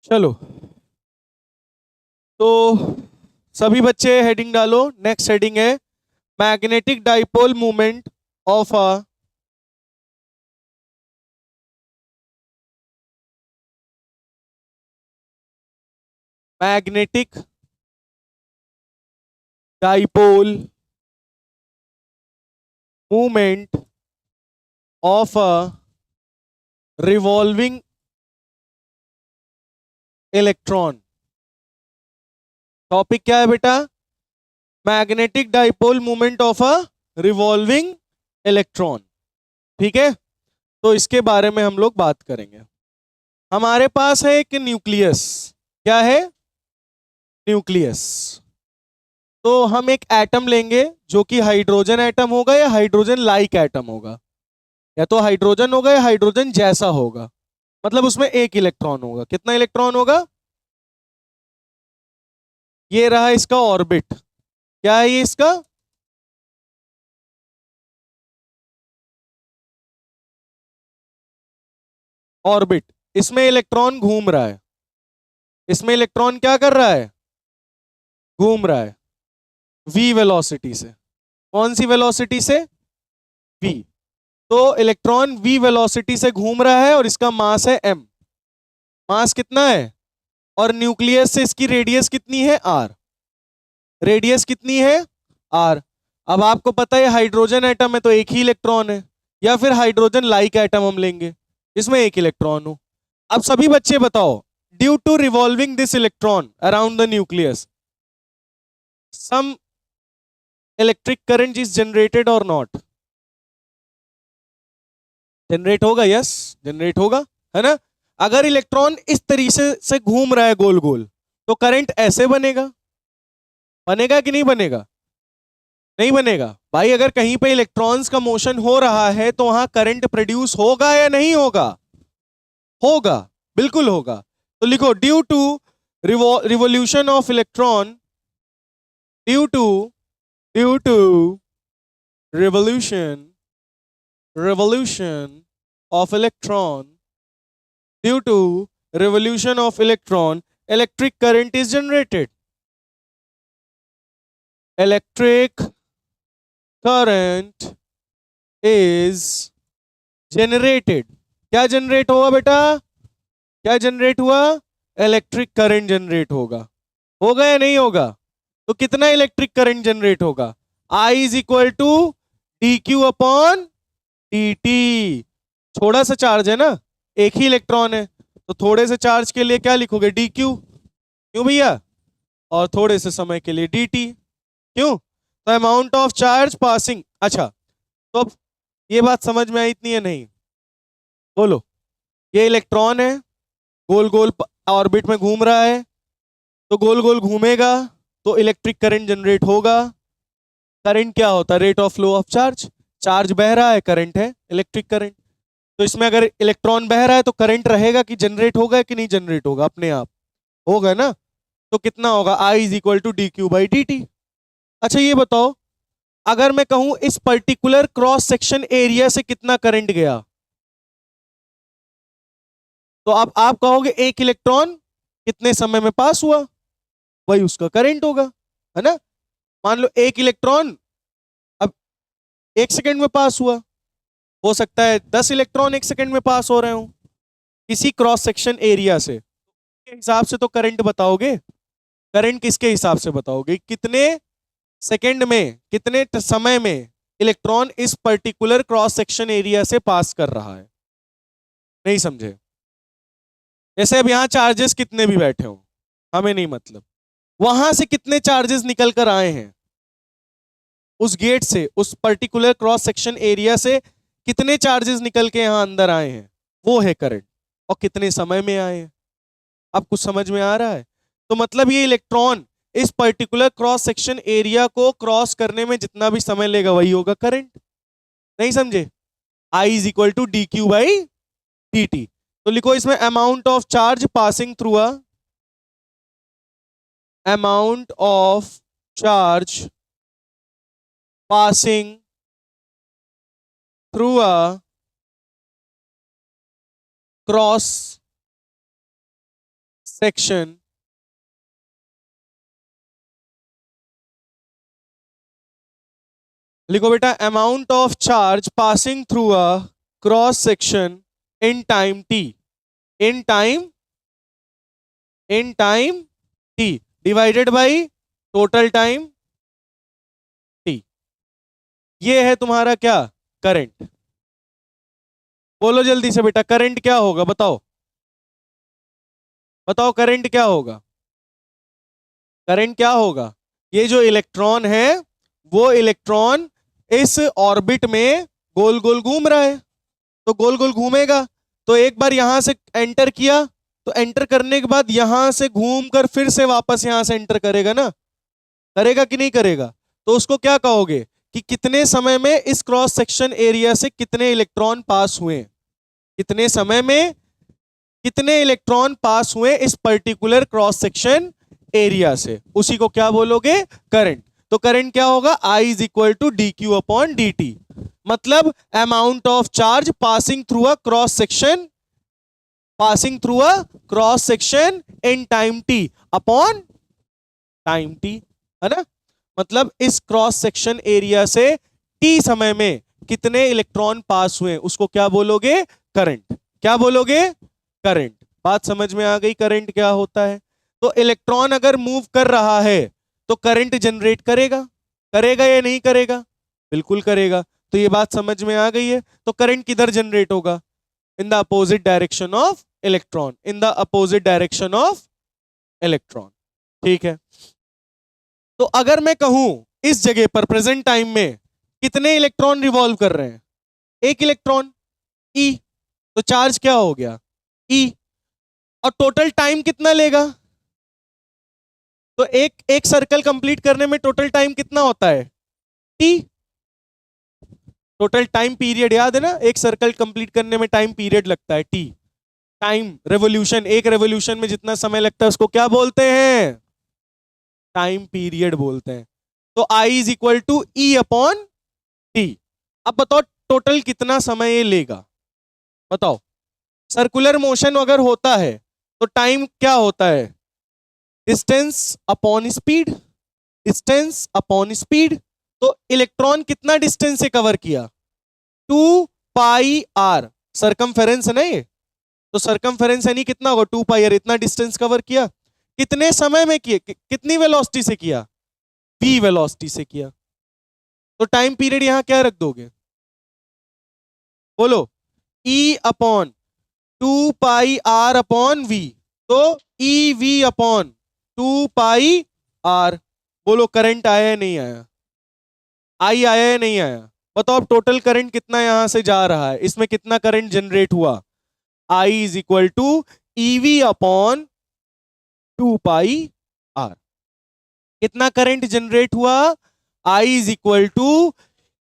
चलो तो सभी बच्चे हेडिंग डालो। नेक्स्ट हेडिंग है magnetic dipole movement of a magnetic dipole movement of a revolving electron. Topic क्या है बेटा? Magnetic dipole movement of a revolving electron. ठीक है, तो इसके बारे में हम लोग बात करेंगे। हमारे पास है एक न्यूक्लियस। क्या है? न्यूक्लियस। तो हम एक एटम लेंगे जो कि हाइड्रोजन एटम होगा या हाइड्रोजन लाइक एटम होगा, या तो हाइड्रोजन होगा या हाइड्रोजन जैसा होगा। मतलब उसमें एक इलेक्ट्रॉन होगा। कितना इलेक्ट्रॉन होगा? ये रहा इसका ऑर्बिट। क्या है ये इसका? ऑर्बिट। इसमें इलेक्ट्रॉन घूम रहा है। इसमें इलेक्ट्रॉन क्या कर रहा है? घूम रहा है v वेलोसिटी से। कौन सी वेलोसिटी से? v। तो इलेक्ट्रॉन v वेलोसिटी से घूम रहा है और इसका मास है m। मास कितना है? और न्यूक्लियस से इसकी रेडियस कितनी है? r। रेडियस कितनी है? r। अब आपको पता है हाइड्रोजन एटम है तो एक ही इलेक्ट्रॉन है, या फिर हाइड्रोजन लाइक एटम हम लेंगे इसमें एक इलेक्ट्रॉन हो। अब सभी बच्चे बताओ, due to revolving this electron around the nucleus some electric current is generated और नॉट? जनरेट होगा, यस जनरेट होगा, है ना। अगर इलेक्ट्रॉन इस तरीके से घूम रहा है गोल गोल, तो करंट ऐसे बनेगा। बनेगा कि नहीं बनेगा? नहीं बनेगा भाई। अगर कहीं पे इलेक्ट्रॉन्स का मोशन हो रहा है तो वहां करंट प्रोड्यूस होगा या नहीं होगा? होगा, बिल्कुल होगा। तो लिखो due to revolution of electron, due to revolution revolution of electron, due to revolution of electron, electric current is generated. Electric current is generated. क्या जनरेट होगा बेटा? क्या जनरेट हुआ? इलेक्ट्रिक करंट जनरेट होगा। होगा या नहीं होगा? तो कितना इलेक्ट्रिक करंट जनरेट होगा? I is equal to d q upon d t. थोड़ा सा चार्ज है ना, एक ही इलेक्ट्रॉन है, तो थोड़े से चार्ज के लिए क्या लिखोगे? D Q. क्यों भैया? और थोड़े से समय के लिए डी टी। क्यों? तो अमाउंट ऑफ चार्ज पासिंग। अच्छा, तो अब ये बात समझ में आई इतनी है नहीं? बोलो। ये इलेक्ट्रॉन है, गोल गोल ऑर्बिट में घूम रहा है, तो गोल गोल घूमेगा तो इलेक्ट्रिक करंट जनरेट होगा। करंट क्या होता है? Rate of flow of charge. Charge बह रहा है, करंट है इलेक्ट्रिक करंट। तो इसमें अगर इलेक्ट्रॉन बह रहा है तो करंट रहेगा कि जनरेट होगा कि नहीं जनरेट होगा? अपने आप होगा ना। तो कितना होगा? I is equal to d q by d t. अच्छा ये बताओ, अगर मैं कहूं इस पर्टिकुलर क्रॉस सेक्शन एरिया से कितना करंट गया, तो अब आप कहोगे एक इलेक्ट्रॉन कितने समय में पास हुआ, वही उसका करंट होगा, है ना। मान लो एक इलेक्ट्रॉन अब 1 सेकंड में पास हुआ, हो सकता है 10 इलेक्ट्रॉन 1 सेकंड में पास हो रहे हो किसी क्रॉस सेक्शन एरिया से। के हिसाब से तो करंट बताओगे। करंट किसके हिसाब से बताओगे? कितने सेकंड में, कितने समय में इलेक्ट्रॉन इस पर्टिकुलर क्रॉस सेक्शन एरिया से पास कर रहा है। नहीं समझे? जैसे अब यहां चार्जेस कितने भी बैठे हो, हमें नहीं मतलब, वहां से कितने चार्जेस निकल कर आए हैं, उस गेट से, उस पर्टिकुलर क्रॉस सेक्शन एरिया से कितने चार्जेस निकल के यहां अंदर आए हैं, वो है करंट। और कितने समय में आए हैं। अब कुछ समझ में आ रहा है? तो मतलब ये इलेक्ट्रॉन इस पर्टिकुलर क्रॉस सेक्शन एरिया को क्रॉस करने में जितना भी समय लेगा वही होगा करंट। नहीं समझे? I is equal to d q by d t. तो लिखो इसमें amount of charge passing through a, amount of charge passing through a cross section लिखो बेटा, amount of charge passing through a cross section in time t, in time t divided by total time t. ये है तुम्हारा क्या, current. बोलो जल्दी से बेटा, करंट क्या होगा, बताओ बताओ, करंट क्या होगा, करंट क्या होगा। ये जो इलेक्ट्रॉन है वो इलेक्ट्रॉन इस ऑर्बिट में गोल गोल घूम रहा है, तो गोल गोल घूमेगा, तो एक बार यहां से एंटर किया, तो एंटर करने के बाद यहां से घूमकर फिर से वापस यहां से एंटर करेगा ना, करेगा कि नहीं करेगा। तो उसको क्या कहोगे कि कितने समय में इस क्रॉस सेक्शन एरिया से कितने इलेक्ट्रॉन पास हुए, कितने समय में कितने इलेक्ट्रॉन पास हुए इस पर्टिकुलर क्रॉस सेक्शन एरिया से, उसी को क्या बोलोगे, करंट। तो करंट क्या होगा, I is equal to d q upon d t, मतलब amount of charge passing through a cross section, passing through a cross section in time t upon time t, है ना। मतलब इस क्रॉस सेक्शन एरिया से t समय में कितने electron पास हुए उसको क्या बोलोगे, करंट। क्या बोलोगे, करंट। बात समझ में आ गई, करंट क्या होता है। तो इलेक्ट्रॉन अगर मूव कर रहा है तो करंट जनरेट करेगा, करेगा या नहीं करेगा, बिल्कुल करेगा। तो ये बात समझ में आ गई है। तो करंट किधर जनरेट होगा, in the opposite direction of electron, in the opposite direction of electron, ठीक है। तो अगर मैं कहूं इस जगह पर प्रेजेंट टाइम में कितने इलेक्ट्रॉन रिवॉल्व कर रहे हैं, एक इलेक्ट्रॉन, ई, तो चार्ज क्या हो गया, ई। और टोटल टाइम कितना लेगा, तो एक एक सर्कल कंप्लीट करने में टोटल टाइम कितना होता है, टी। टोटल टाइम पीरियड याद है ना, एक सर्कल कंप्लीट करने में टाइम पीरियड लगता है टी। टाइम रेवोल्यूशन, एक रेवोल्यूशन में जितना समय लगता है उसको क्या बोलते हैं, टाइम पीरियड बोलते हैं। तो I is equal to e upon t. अब बताओ टोटल कितना समय ये लेगा, बताओ। सर्कुलर मोशन अगर होता है तो टाइम क्या होता है, distance upon speed, distance upon speed. तो इलेक्ट्रॉन कितना डिस्टेंस से कवर किया, 2 पाई आर, सरकमफेरेंस है ना ये, तो सरकमफेरेंस यानी कितना होगा, 2 पाई आर, इतना डिस्टेंस कवर किया। कितने समय में किए, कितनी वेलोसिटी से किया, v वेलोसिटी से किया। तो टाइम पीरियड यहां क्या रख दोगे, बोलो, E upon 2 pi r upon v, तो e v upon 2 pi r. बोलो करंट आया या नहीं आया, आई आया या नहीं आया, बताओ अब टोटल करंट कितना यहां से जा रहा है, इसमें कितना करंट जनरेट हुआ, I is equal to e v upon 2 pi r. कितना करंट जनरेट हुआ, I is equal to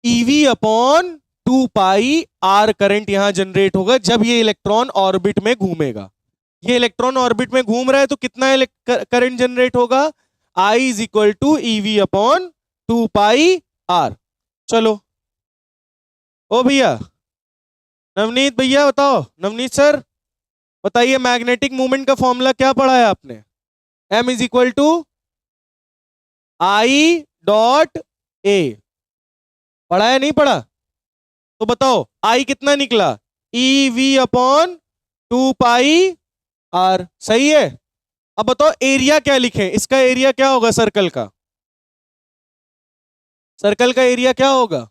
e v upon 2 pi r current यहां जनरेट होगा जब ये इलेक्ट्रॉन ऑर्बिट में घूमेगा। ये इलेक्ट्रॉन ऑर्बिट में घूम रहा है तो कितना करंट जनरेट होगा, I is equal to e v upon 2 pi r. चलो ओ भैया, नवनीत भैया बताओ, नवनीत सर बताइए, मैग्नेटिक मूवमेंट का फॉर्मूला क्या पढ़ा है आपने, m is equal to I dot a, पढ़ा है नहीं पढ़ा, तो बताओ आई कितना निकला, e v upon 2 pi r, सही है। अब बताओ एरिया क्या लिखें, इसका एरिया क्या होगा, सर्कल का, सर्कल का एरिया क्या होगा,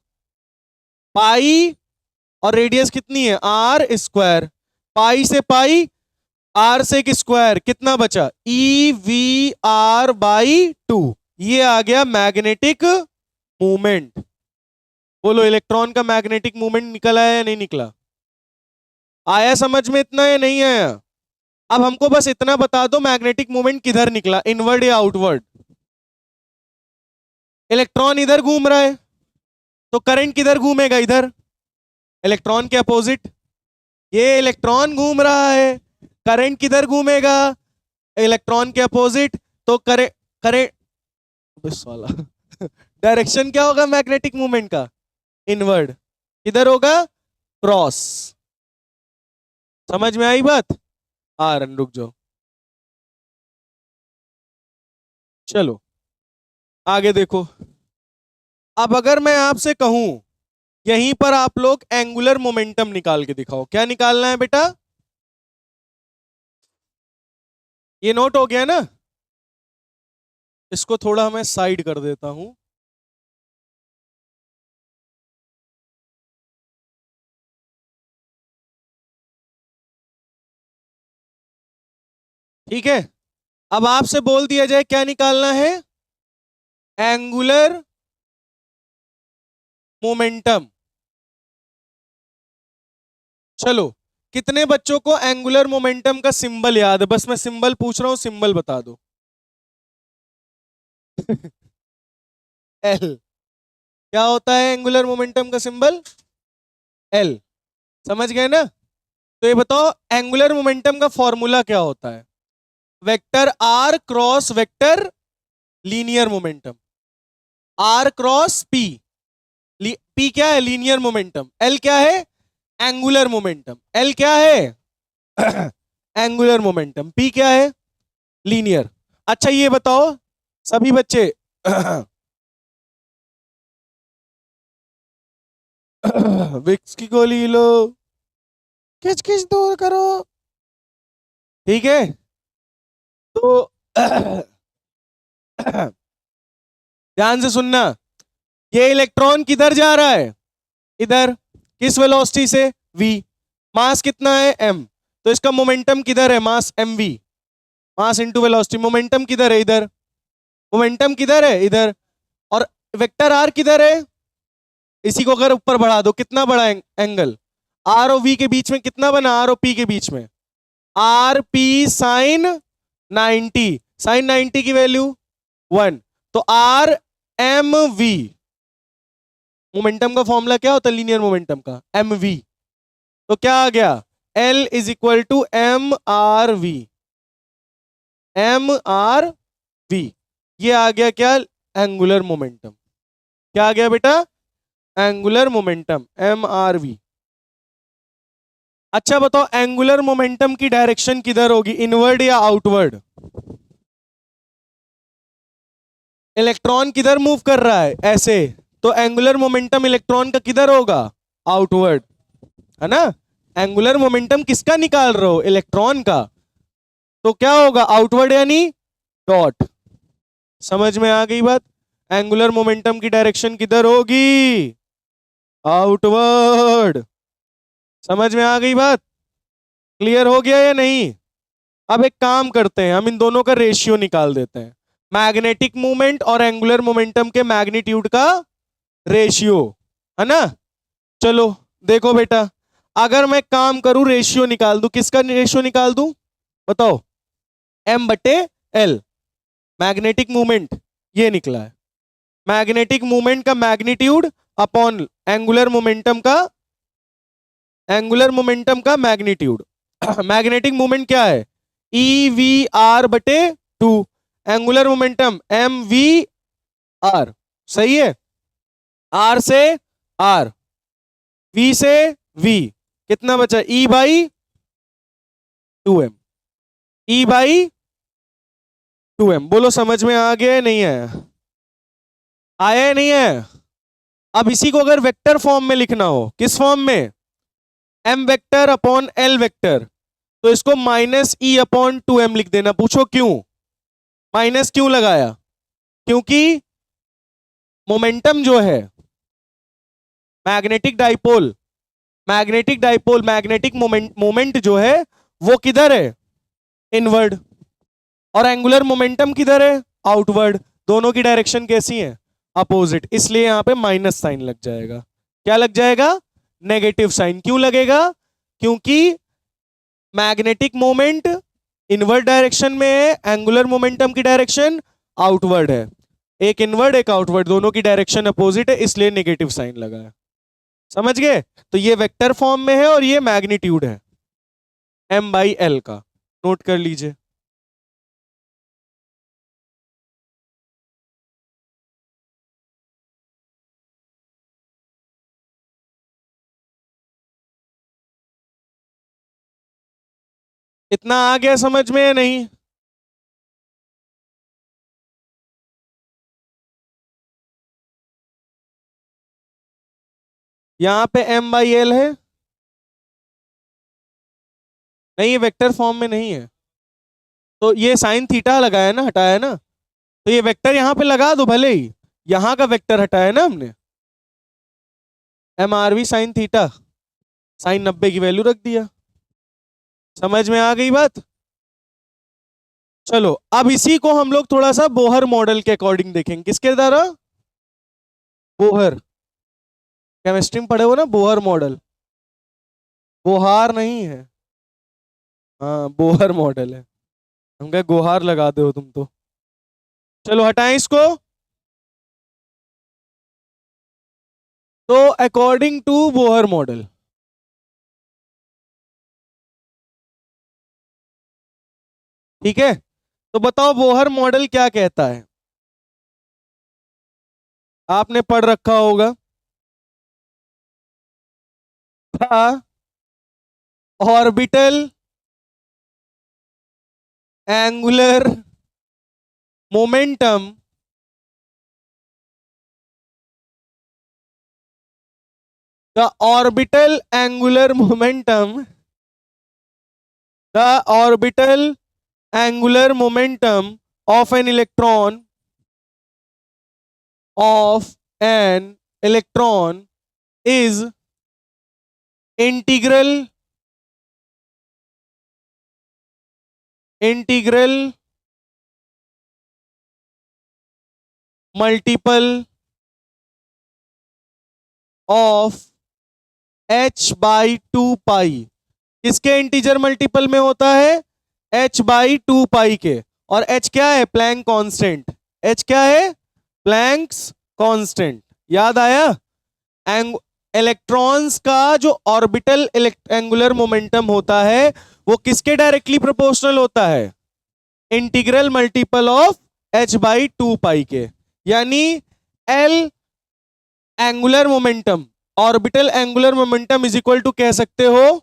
पाई और रेडियस कितनी है, आर स्क्वायर, पाई से पाई, आर से एक स्क्वायर, कितना बचा, ई वी आर बाई 2। ये आ गया मैग्नेटिक मूवमेंट। बोलो इलेक्ट्रॉन का मैग्नेटिक मूवमेंट निकल आया या नहीं निकला, आया समझ में इतना या नहीं आया। अब हमको बस इतना बता दो मैग्नेटिक मूवमेंट किधर निकला, इनवर्ड या आउटवर्ड। इलेक्ट्रॉन इधर घूम रहा है तो करंट किधर घूमेगा, इधर, इलेक्ट्रॉन के अपोजिट। ये इलेक्ट्रॉन घूम रहा है, करंट किधर घूमेगा, इलेक्ट्रॉन के अपोजिट। तो करे करे बस वाला डायरेक्शन क्या होगा मैग्नेटिक मूवमेंट का, इनवर्ड। किधर होगा, क्रॉस। समझ में आई बात, रुक जाओ। चलो आगे देखो। अब अगर मैं आपसे कहूं यहीं पर आप लोग एंगुलर मोमेंटम निकाल के दिखाओ, क्या निकालना है बेटा? ये नोट हो गया ना? इसको थोड़ा मैं साइड कर देता हूं। ठीक है, अब आपसे बोल दिया जाए क्या निकालना है? Angular momentum. चलो, कितने बच्चों को एंगुलर मोमेंटम का सिंबल याद है? बस मैं सिंबल पूछ रहा हूं, सिंबल बता दो। एल। क्या होता है एंगुलर मोमेंटम का सिंबल? एल। समझ गए ना? तो ये बताओ एंगुलर मोमेंटम का फॉर्मूला क्या होता है? Vector r cross vector linear momentum. R cross p. P क्या है? Linear momentum. एल क्या है? Angular momentum. एल क्या है? Angular momentum. पी क्या है? लीनियर। अच्छा ये बताओ सभी बच्चे, विक्स की गोली लो, खिच खिच दूर करो। ठीक है, तो ध्यान से सुनना। ये इलेक्ट्रॉन किधर जा रहा है? इधर। किस वेलोसिटी से? v। मास कितना है? m। तो इसका मोमेंटम किधर है? मास mv। Mass into velocity. Momentum किधर है? इधर। मोमेंटम किधर है? इधर। और वेक्टर r किधर है? इसी को अगर ऊपर बढ़ा दो कितना बड़ा एंगल? r और v के बीच में कितना बना? r और p के बीच में आर पी साइन 90। साइन 90 की वैल्यू 1। तो आर एम वी। मोमेंटम का फॉर्मूला क्या होता है लीनियर मोमेंटम का? M v. तो क्या आ गया? L is equal to m r v. M r v. ये आ गया क्या? Angular momentum. क्या आ गया बेटा? Angular momentum m r v. अच्छा बताओ एंगुलर मोमेंटम की डायरेक्शन किधर होगी? इनवर्ड या आउटवर्ड? इलेक्ट्रॉन किधर मूव कर रहा है? ऐसे। तो एंगुलर मोमेंटम इलेक्ट्रॉन का किधर होगा? आउटवर्ड। है ना? एंगुलर मोमेंटम किसका निकाल रहे हो? इलेक्ट्रॉन का। तो क्या होगा? आउटवर्ड यानी डॉट। समझ में आ गई बात? एंगुलर मोमेंटम की डायरेक्शन किधर होगी? आउटवर्ड। समझ में आ गई बात? क्लियर हो गया या नहीं? अब एक काम करते हैं, हम इन दोनों का रेशियो निकाल देते हैं। मैग्नेटिक मूवमेंट और एंगुलर मोमेंटम के मैग्नीट्यूड का रेशियो। है ना? चलो देखो बेटा, अगर मैं काम करूं रेशियो निकाल दूं, किसका रेशियो निकाल दूं? बताओ। एम बटे एल। मैग्नेटिक मूवमेंट ये निकला है। मैग्नेटिक मूवमेंट का मैग्नीट्यूड अपॉन एंगुलर मोमेंटम का मैग्नीट्यूड। मैग्नेटिक मूवमेंट क्या है? ई वी आर बटे 2। Angular momentum M V R. सही है? आर से आर, वी से वी, कितना बचा? E by 2m। E by 2m। बोलो समझ में आ गया या नहीं आया? आया या नहीं आया? अब इसी को अगर वेक्टर फॉर्म में लिखना हो, किस फॉर्म में? m vector upon l vector, तो इसको माइनस ई अपॉन 2m लिख देना। पूछो क्यों माइनस क्यों लगाया? क्योंकि मोमेंटम जो है, मैग्नेटिक डाइपोल, मैग्नेटिक मोमेंट जो है वो किधर है? इनवर्ड। और एंगुलर मोमेंटम किधर है? आउटवर्ड। दोनों की डायरेक्शन कैसी है? अपोजिट। इसलिए यहां पे माइनस साइन लग जाएगा। क्या लग जाएगा? Negative sign. क्यों लगेगा? क्योंकि मैग्नेटिक मोमेंट इनवर्ड डायरेक्शन में है, एंगुलर मोमेंटम की डायरेक्शन आउटवर्ड है। एक इनवर्ड एक आउटवर्ड, दोनों की डायरेक्शन अपोजिट है, इसलिए नेगेटिव साइन लगा है। समझ गए? तो ये वेक्टर फॉर्म में है और ये मैग्नीट्यूड है m बाई एल का। नोट कर लीजिए। इतना आ गया समझ में या नहीं? यहां पे m/l है, नहीं ये वेक्टर फॉर्म में नहीं है, तो ये साइन थीटा लगाया ना, हटाया ना, तो ये वेक्टर यहां पे लगा दो भले ही, यहां का वेक्टर हटाया ना हमने, mrv साइन थीटा, साइन 90 की वैल्यू रख दिया। समझ में आ गई बात? चलो अब इसी को हम लोग थोड़ा सा बोहर मॉडल के अकॉर्डिंग देखेंगे। किसके द्वारा? बोहर, केमिस्ट्री में पढ़े हो ना बोहर मॉडल, बोहार नहीं है, हाँ बोहर मॉडल है। हम कहे गोहार लगा दो तुम तो। चलो हटाएं इसको। तो अकॉर्डिंग टू बोहर मॉडल, ठीक है, तो बताओ बोहर मॉडल क्या कहता है? आपने पढ़ रखा होगा, था orbital angular momentum the orbital angular momentum the orbital angular momentum of an electron is integral multiple of h/2 पाई। किसके इंटीजर मल्टीपल में होता है? h/2 पाई के। और h क्या है? Planck constant. h क्या है? Planck's constant. याद आया? इलेक्ट्रॉन्स का जो ऑर्बिटल एंगुलर मोमेंटम होता है वो किसके डायरेक्टली प्रोपोर्शनल होता है? इंटीग्रल मल्टीपल ऑफ h/2 पाई के। यानी L angular momentum, orbital angular momentum is equal to कह सकते हो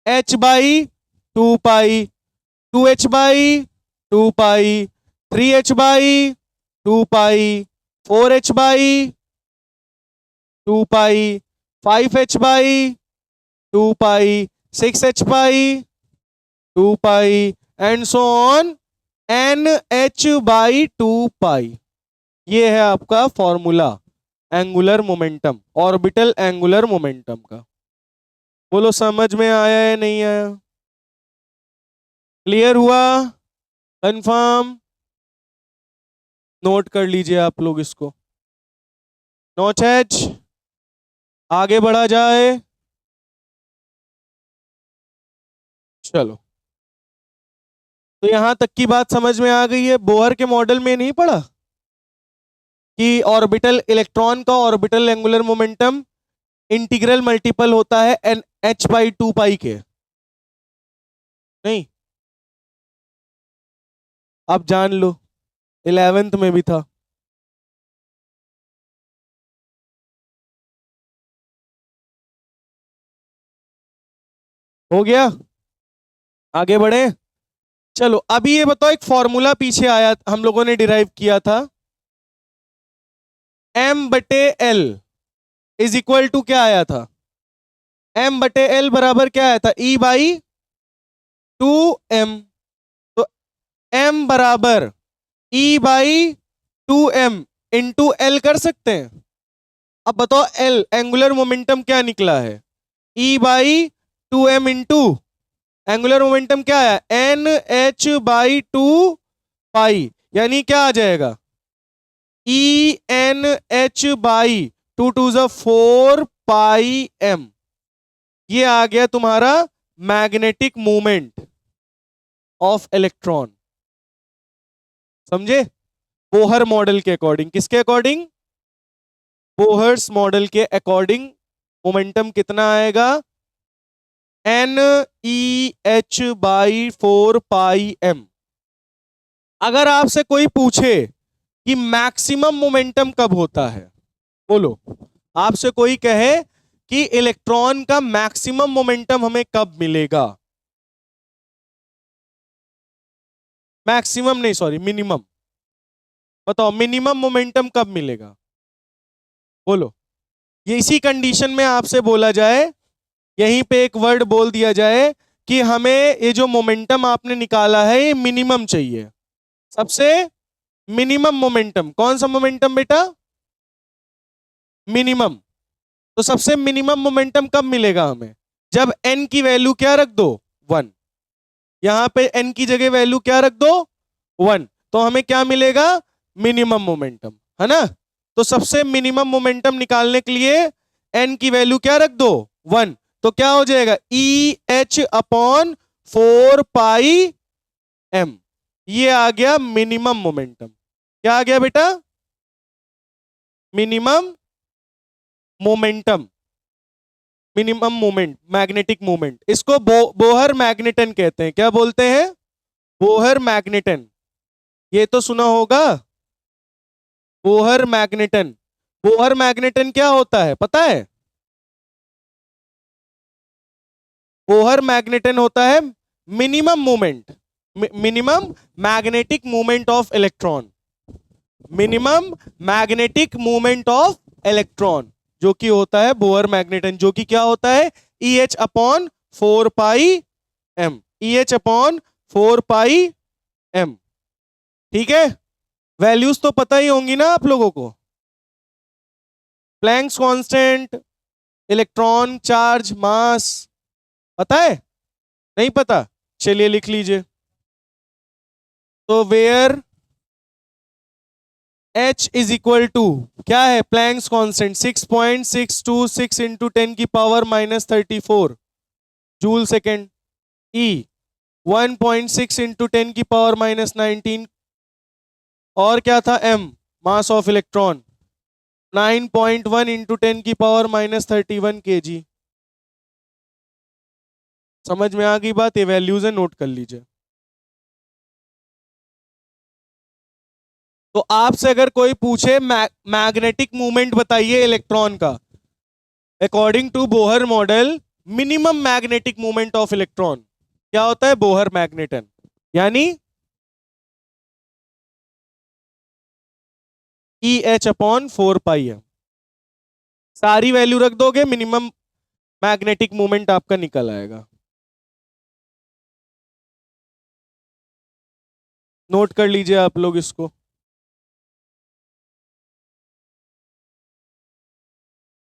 h/2 pi, 2h/2 pi, 3h/2 pi, 4h/2 pi, 5h/2 pi, 6h/2 pi and so on nh/2 पाई। ये है आपका formula angular momentum, orbital angular momentum का। बोलो समझ में आया है नहीं आया? क्लियर हुआ? कंफर्म? नोट कर लीजिए आप लोग इसको। नोचेज आगे बढ़ा जाए। चलो तो यहां तक की बात समझ में आ गई है। बोहर के मॉडल में नहीं पढ़ा कि ऑर्बिटल इलेक्ट्रॉन का orbital angular momentum integral multiple होता है एन h/2 पाई के? नहीं, अब जान लो, 11th में भी था। हो गया? आगे बढ़े। चलो अभी ये बताओ, एक फॉर्मूला पीछे आया, हम लोगों ने डिराइव किया था, m/l इज इक्वल टू क्या आया था? m/l बराबर क्या आया था? E/2m। तो m बराबर E/2m इंटू एल कर सकते हैं। अब बताओ एल एंगुलर मोमेंटम क्या निकला है? E/2m इंटू एंगुलर मोमेंटम क्या आया? nh/2 पाई, यानी क्या आ जाएगा? ENH/2 × 4 pi m। ये आ गया तुम्हारा मैग्नेटिक मूवमेंट ऑफ इलेक्ट्रॉन। समझे? बोहर मॉडल के अकॉर्डिंग। किसके अकॉर्डिंग? बोहर्स मॉडल के अकॉर्डिंग मोमेंटम कितना आएगा? NEH/4 पाई m। अगर आपसे कोई पूछे कि मैक्सिमम मोमेंटम कब होता है, बोलो, आपसे कोई कहे कि इलेक्ट्रॉन का मैक्सिमम मोमेंटम हमें कब मिलेगा? मैक्सिमम नहीं, सॉरी, मिनिमम। बताओ मिनिमम मोमेंटम कब मिलेगा? बोलो। ये इसी कंडीशन में आपसे बोला जाए, यहीं पे एक वर्ड बोल दिया जाए कि हमें ये जो मोमेंटम आपने निकाला है ये मिनिमम चाहिए, सबसे मिनिमम मोमेंटम। कौन सा मोमेंटम बेटा? मिनिमम। तो सबसे मिनिमम मोमेंटम कब मिलेगा हमें? जब n की वैल्यू क्या रख दो? 1। यहां पे n की जगह वैल्यू क्या रख दो? 1। तो हमें क्या मिलेगा? मिनिमम मोमेंटम, है ना? तो सबसे मिनिमम मोमेंटम निकालने के लिए n की वैल्यू क्या रख दो? 1। तो क्या हो जाएगा? ई एच अपॉन 4 पाई m। ये आ गया मिनिमम मोमेंटम। क्या आ गया बेटा? Minimum momentum, minimum moment, magnetic moment. इसको बोहर मैग्नेटन कहते हैं। क्या बोलते हैं? Bohr magneton. ये तो सुना होगा, बोहर मैग्नेटन। बोहर मैग्नेटन क्या होता है पता है? बोहर मैग्नेटन होता है minimum moment, minimum magnetic moment of electron, minimum magnetic moment of electron, जो कि होता है बोहर मैग्नेटन, जो कि क्या होता है? ई एच अपॉन 4 पाई m, ई एच अपॉन 4 पाई m। ठीक है, वैल्यूज तो पता ही होंगी ना आप लोगों को। Planck's constant, electron charge, mass, पता है? नहीं पता? चलिए लिख लीजिए। तो where H is equal to क्या है? Planck's constant 6.626 into 10⁻⁻34 joule second. E 1.6 into 10⁻⁻19। और क्या था? M mass of electron 9.1 into 10⁻31 kg। समझ में आ गई बात? ये वैल्यूज है, नोट कर लीजिए। तो आपसे अगर कोई पूछे मैग्नेटिक मूवमेंट बताइए इलेक्ट्रॉन का, according to Bohr model minimum magnetic movement of electron क्या होता है? बोहर मैग्नेटन, यानी E H upon 4 pi m। सारी वैल्यू रख दोगे, मिनिमम मैग्नेटिक मूवमेंट आपका निकल आएगा। नोट कर लीजिए आप लोग इसको।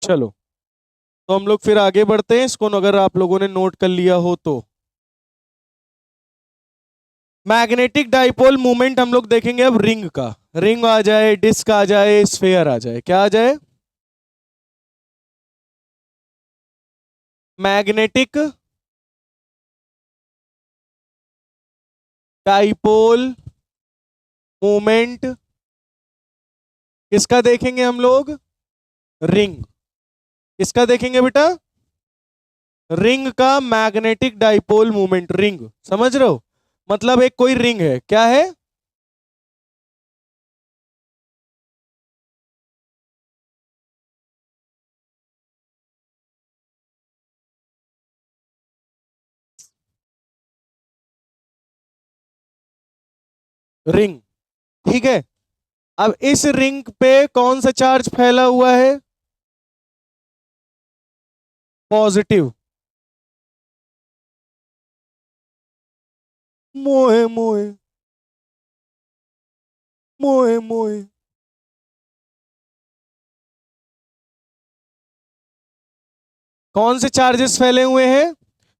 चलो, तो हम लोग फिर आगे बढ़ते हैं इसको, अगर आप लोगों ने नोट कर लिया हो तो। मैग्नेटिक डाइपोल मूवमेंट हम लोग देखेंगे अब रिंग का। रिंग आ जाए, डिस्क आ जाए, स्फेयर आ जाए, क्या आ जाए? मैग्नेटिक डाइपोल मूवमेंट किसका देखेंगे हम लोग? रिंग। किसका देखेंगे बेटा? रिंग का मैग्नेटिक डाइपोल मूवमेंट। रिंग समझ रहे हो? मतलब एक कोई रिंग है, क्या है? रिंग, ठीक है। अब इस रिंग पे कौन सा चार्ज फैला हुआ है? पॉजिटिव। मोए मोए मोए मोए। कौन से चार्जेस फैले हुए हैं?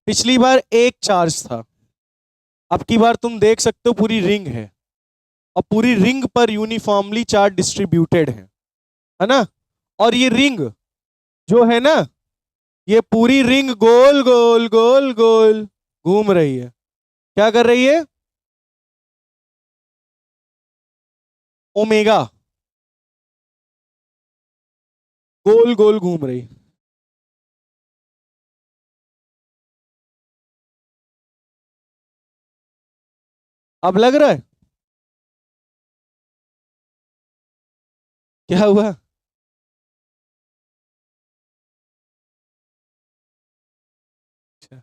पिछली बार एक चार्ज था, अब की बार तुम देख सकते हो पूरी रिंग है, और पूरी रिंग पर यूनिफॉर्मली चार्ज डिस्ट्रीब्यूटेड है ना? और ये रिंग जो है ना, ये पूरी रिंग गोल गोल गोल गोल घूम रही है। क्या कर रही है? ओमेगा, गोल गोल घूम रही। अब लग रहा है? क्या हुआ? अच्छा,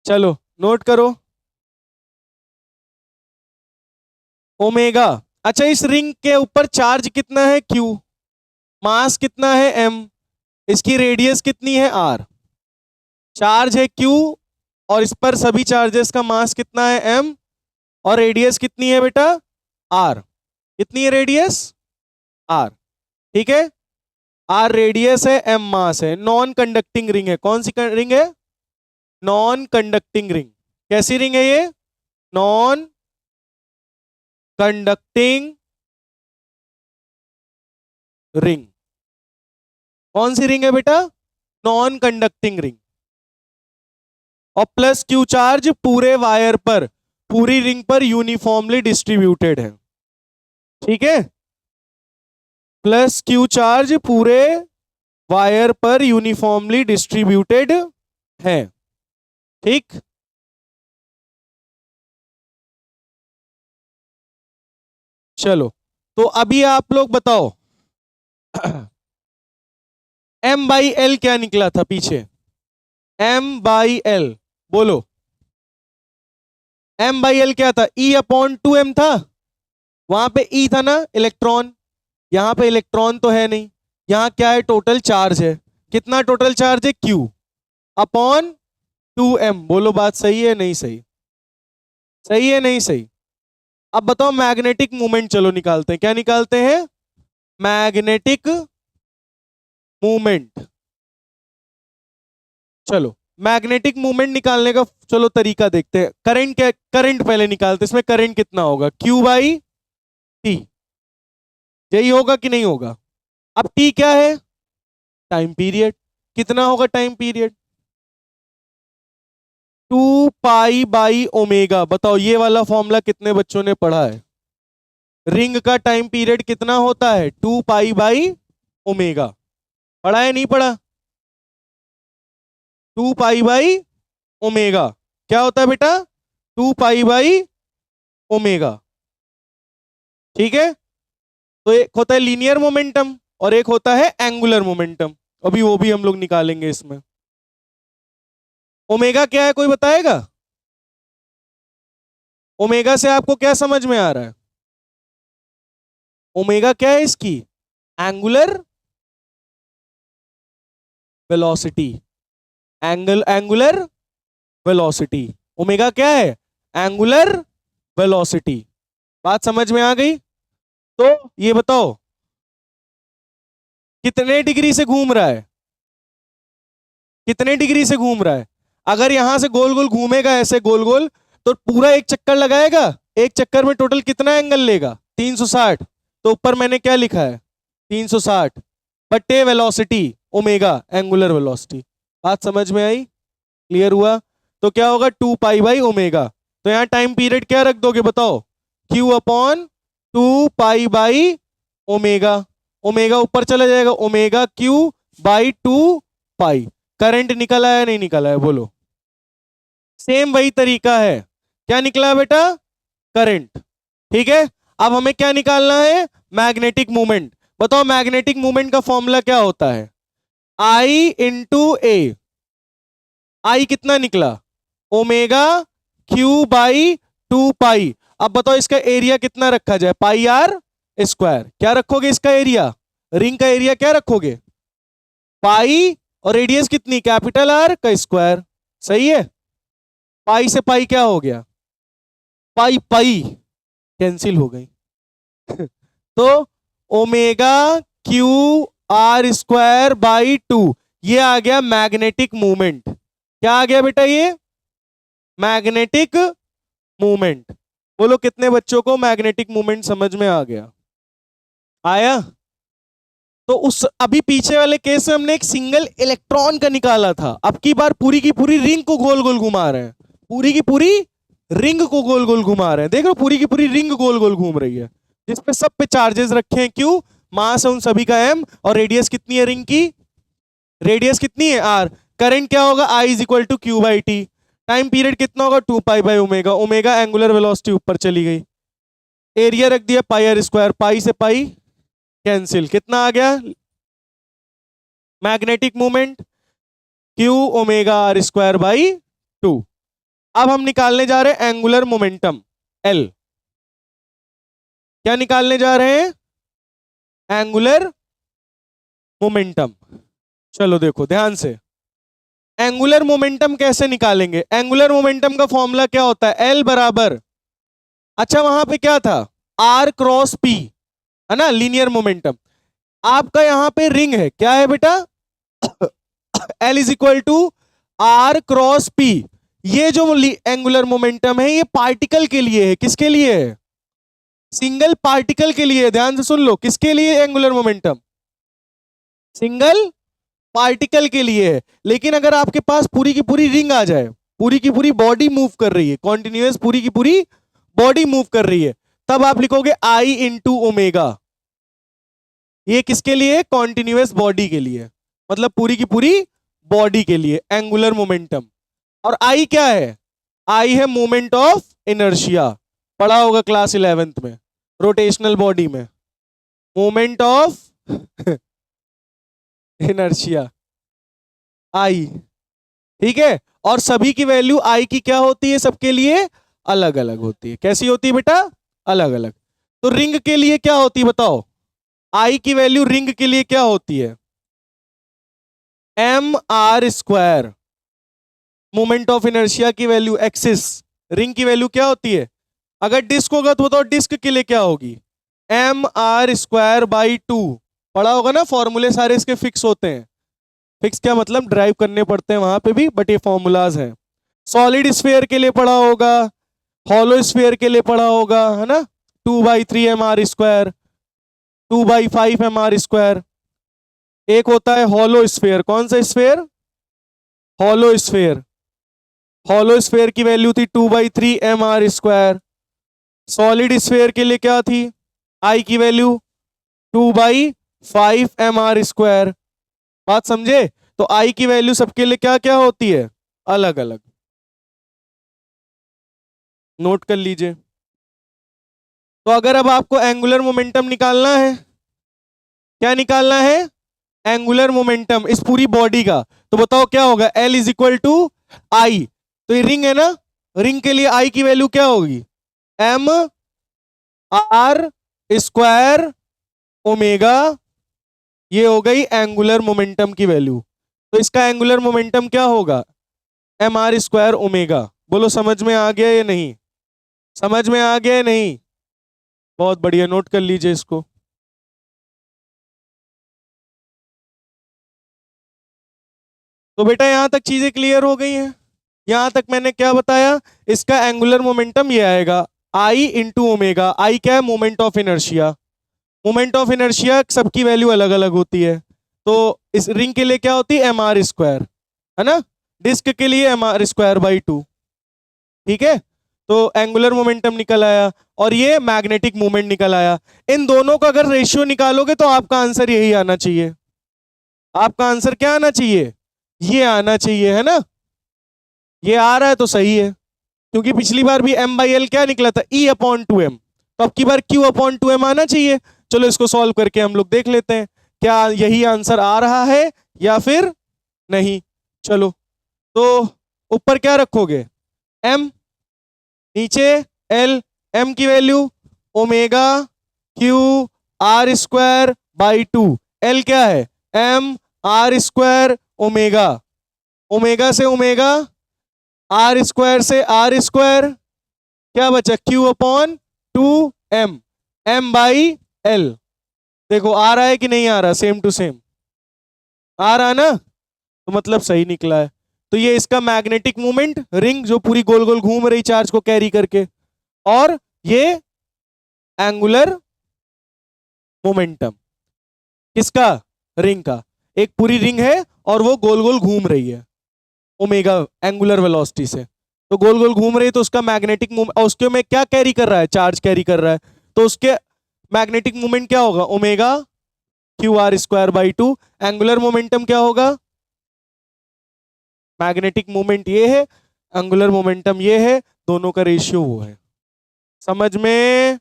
चलो नोट करो। ओमेगा। अच्छा, इस रिंग के ऊपर चार्ज कितना है? क्यू। मास कितना है m, इसकी रेडियस कितनी है r, चार्ज है q, और इस पर सभी चार्जेस का मास कितना है m, और रेडियस कितनी है बेटा r, कितनी है रेडियस r, ठीक है। r रेडियस है, m मास है, नॉन कंडक्टिंग रिंग है। कौन सी रिंग है? Non conducting ring. कैसी रिंग है ये? Non conducting ring. कौन सी रिंग है बेटा? Non conducting ring. और प्लस क्यू चार्ज पूरे वायर पर, पूरी रिंग पर यूनिफॉर्मली डिस्ट्रीब्यूटेड है, ठीक है। प्लस क्यू चार्ज पूरे वायर पर यूनिफॉर्मली डिस्ट्रीब्यूटेड है, ठीक। चलो, तो अभी आप लोग बताओ m बाई एल क्या निकला था पीछे? m बाई एल बोलो। m बाई एल क्या था? E अपॉन 2m था। वहां पे E था ना, इलेक्ट्रॉन। यहां पे इलेक्ट्रॉन तो है नहीं। यहां क्या है? टोटल चार्ज है। कितना टोटल चार्ज है? Q upon 2m। बोलो बात सही है नहीं सही? सही है नहीं सही? अब बताओ मैग्नेटिक मूवमेंट, चलो निकालते हैं। क्या निकालते हैं? Magnetic movement. चलो, मैग्नेटिक मूवमेंट निकालने का चलो तरीका देखते हैं। करंट क्या? करंट पहले निकालते हैं। इसमें करंट कितना होगा? Q by T. यही होगा कि नहीं होगा? अब T क्या है? Time period. कितना होगा time period? 2 pi by omega. बताओ ये वाला फॉर्मूला कितने बच्चों ने पढ़ा है? रिंग का टाइम पीरियड कितना होता है? 2 पाई बाई ओमेगा। पढ़ा है नहीं पढ़ा? 2 पाई बाई ओमेगा क्या होता है बेटा? 2 पाई बाई ओमेगा, ठीक है। तो एक होता है लीनियर मोमेंटम और एक होता है एंगुलर मोमेंटम। अभी वो भी हम लोग निकालेंगे इसमें। ओमेगा क्या है, कोई बताएगा? ओमेगा से आपको क्या समझ में आ रहा है? ओमेगा क्या है इसकी? Angular velocity. Angular velocity. Omega क्या है? Angular velocity. बात समझ में आ गई? तो ये बताओ कितने डिग्री से घूम रहा है? कितने डिग्री से घूम रहा है? अगर यहां से गोल गोल घूमेगा ऐसे गोल गोल, तो पूरा एक चक्कर लगाएगा। एक चक्कर में टोटल कितना एंगल लेगा? 360। तो ऊपर मैंने क्या लिखा है? 360 बट्टे वेलोसिटी ओमेगा, एंगुलर वेलोसिटी। बात समझ में आई? क्लियर हुआ? तो क्या होगा? 2 पाई बाई ओमेगा। तो यहां टाइम पीरियड क्या रख दोगे बताओ? Q upon 2 pi by omega. Omega ऊपर चला जाएगा, omega Q by 2 pi. Current निकल आया नहीं निकल आया? बोलो। सेम वही तरीका है। क्या निकला बेटा? करंट, ठीक है। अब हमें क्या निकालना है? Magnetic movement. बताओ मैग्नेटिक मूवमेंट का फॉर्मूला क्या होता है? I इंटू ए। आई कितना निकला? ओमेगा Q बाई 2 पाई। अब बताओ इसका एरिया कितना रखा जाए? पाई आर स्क्वायर। क्या रखोगे इसका एरिया? रिंग का एरिया क्या रखोगे? पाई, और रेडियस कितनी? कैपिटल आर का स्क्वायर। सही है। पाई से पाई क्या हो गया? पाई पाई कैंसिल हो गई तो omega Q R square by 2, ये आ गया मैग्नेटिक मूवमेंट। क्या आ गया बेटा? ये मैग्नेटिक मूवमेंट। बोलो कितने बच्चों को मैग्नेटिक मूवमेंट समझ में आ गया? आया? तो उस अभी पीछे वाले केस में हमने एक सिंगल इलेक्ट्रॉन का निकाला था। अब की बार पूरी की पूरी रिंग को गोल गोल घुमा रहे हैं। पूरी की पूरी रिंग को गोल गोल घुमा रहे हैं। देख लो पूरी की पूरी रिंग गोल गोल घूम रही है, जिसपे सब पे चार्जेस रखे हैं। क्यों? मास है उन सभी का m, और रेडियस कितनी है रिंग की? रेडियस कितनी है? r। करंट क्या होगा? I is equal to Q by T. Time period कितना होगा? 2 pi by omega. Omega angular velocity ऊपर चली गई। एरिया रख दिया पाई आर स्क्वायर। पाई से पाई कैंसिल। कितना आ गया magnetic movement? Q omega R square by 2। अब हम निकालने जा रहे हैं एंगुलर मोमेंटम L। क्या निकालने जा रहे हैं? Angular momentum. चलो देखो ध्यान से, एंगुलर मोमेंटम कैसे निकालेंगे? एंगुलर मोमेंटम का फॉर्मूला क्या होता है? एल बराबर, अच्छा वहां पे क्या था, आर क्रॉस पी, है ना, लीनियर मोमेंटम। आपका यहां पे रिंग है, क्या है बेटा? L is equal to R cross P. ये जो एंगुलर मोमेंटम है ये पार्टिकल के लिए है, किसके लिए है? सिंगल पार्टिकल के लिए। ध्यान से सुन लो, किसके लिए एंगुलर मोमेंटम? सिंगल पार्टिकल के लिए है। लेकिन अगर आपके पास पूरी की पूरी रिंग आ जाए, पूरी की पूरी बॉडी मूव कर रही है, कॉन्टिन्यूअस पूरी की पूरी बॉडी मूव कर रही है, तब आप लिखोगे आई इंटू ओमेगा। ये किसके लिए? कॉन्टिन्यूअस बॉडी के लिए, मतलब पूरी की पूरी बॉडी के लिए एंगुलर मोमेंटम। और आई क्या है? आई है मोमेंट ऑफ इनर्शिया, पढ़ा होगा क्लास 11th में, रोटेशनल बॉडी में मोमेंट ऑफ इनर्शिया, आई। ठीक है, और सभी की वैल्यू आई की क्या होती है? सबके लिए अलग अलग होती है। कैसी होती है बेटा? अलग अलग। तो रिंग के लिए क्या होती है बताओ? आई की वैल्यू रिंग के लिए क्या होती है? M R square. Moment of inertia की वैल्यू एक्सिस, रिंग की वैल्यू क्या होती है? अगर डिस्क होगा तो बताओ डिस्क के लिए क्या होगी? M R square by 2। पढ़ा होगा ना, फॉर्मूले सारे इसके फिक्स होते हैं। फिक्स क्या मतलब? ड्राइव करने पड़ते हैं वहां पे भी, बट ये फॉर्मूलाज हैं। सॉलिड स्फीयर के लिए पढ़ा होगा, हॉलो स्फीयर के लिए पढ़ा होगा, है ना, 2/3 M R square, 2/5 M R square. एक होता है हॉलो स्फीयर, कौन सा sphere? Hollow sphere. Hollow sphere की वैल्यू थी 2/3 M R square. Solid sphere के लिए क्या थी? आई की वैल्यू 2/5 एम आर स्क्वायर। बात समझे? तो आई की वैल्यू सबके लिए क्या क्या होती है? अलग अलग। नोट कर लीजिए। तो अगर अब आपको एंगुलर मोमेंटम निकालना है, क्या निकालना है? एंगुलर मोमेंटम इस पूरी बॉडी का, तो बताओ क्या होगा? एल इज इक्वल टू आई। तो ये रिंग है ना, रिंग के लिए आई की वैल्यू क्या होगी? M R square omega. ये हो गई एंगुलर मोमेंटम की वैल्यू। तो इसका एंगुलर मोमेंटम क्या होगा? M R square omega. बोलो समझ में आ गया या नहीं? समझ में आ गया या नहीं? बहुत बढ़िया, नोट कर लीजिए इसको। तो बेटा यहां तक चीजें क्लियर हो गई हैं। यहां तक मैंने क्या बताया? इसका एंगुलर मोमेंटम ये आएगा आई इंटू ओमेगा। आई क्या है? Moment of inertia. Moment of inertia सबकी वैल्यू अलग अलग होती है। तो इस रिंग के लिए क्या होती है? एम आर स्क्वायर, है ना। डिस्क के लिए एम आर स्क्वायर बाई 2। ठीक है, तो एंगुलर मोमेंटम निकल आया और ये मैग्नेटिक मोमेंट निकल आया। इन दोनों का अगर रेशियो निकालोगे तो आपका आंसर यही आना चाहिए। आपका आंसर क्या आना चाहिए? ये आना चाहिए, है ना। ये आ रहा है तो सही है, क्योंकि पिछली बार भी m/l क्या निकला था? E/2m। तो अब की बार Q/2m आना चाहिए। चलो इसको सॉल्व करके हम लोग देख लेते हैं क्या यही आंसर आ रहा है या फिर नहीं। चलो, तो ऊपर क्या रखोगे? m, नीचे l। m की value omega Q R square by 2। l क्या है? m R square omega. Omega से ओमेगा, आर स्क्वायर से आर स्क्वायर, क्या बचा? Q/2m, m/l। देखो आ रहा है कि नहीं आ रहा? सेम टू सेम आ रहा ना, तो मतलब सही निकला है। तो ये इसका मैग्नेटिक मोमेंट, रिंग जो पूरी गोल गोल घूम रही चार्ज को कैरी करके, और ये एंगुलर मोमेंटम किसका? रिंग का। एक पूरी रिंग है और वो गोल गोल घूम रही है ओमेगा एंगुलर वेलोसिटी से, तो गोल गोल घूम रही है, तो उसका मैग्नेटिक मोमेंट, उसके में क्या कैरी कर रहा है? चार्ज कैरी कर रहा है, तो उसके मैग्नेटिक मोमेंट क्या होगा? Omega Q R square by 2। Angular momentum क्या होगा? मैग्नेटिक मोमेंट ये है, एंगुलर मोमेंटम ये है, दोनों का रेशियो वो है। समझ में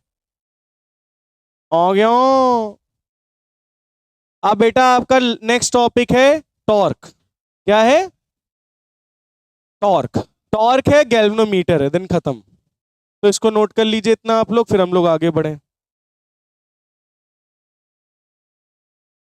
आ गया? अब बेटा आपका नेक्स्ट टॉपिक है टॉर्क। क्या है? टॉर्क। टॉर्क है गैल्वेनोमीटर है, दिन खत्म। तो इसको नोट कर लीजिए इतना आप लोग, फिर हम लोग आगे बढ़े।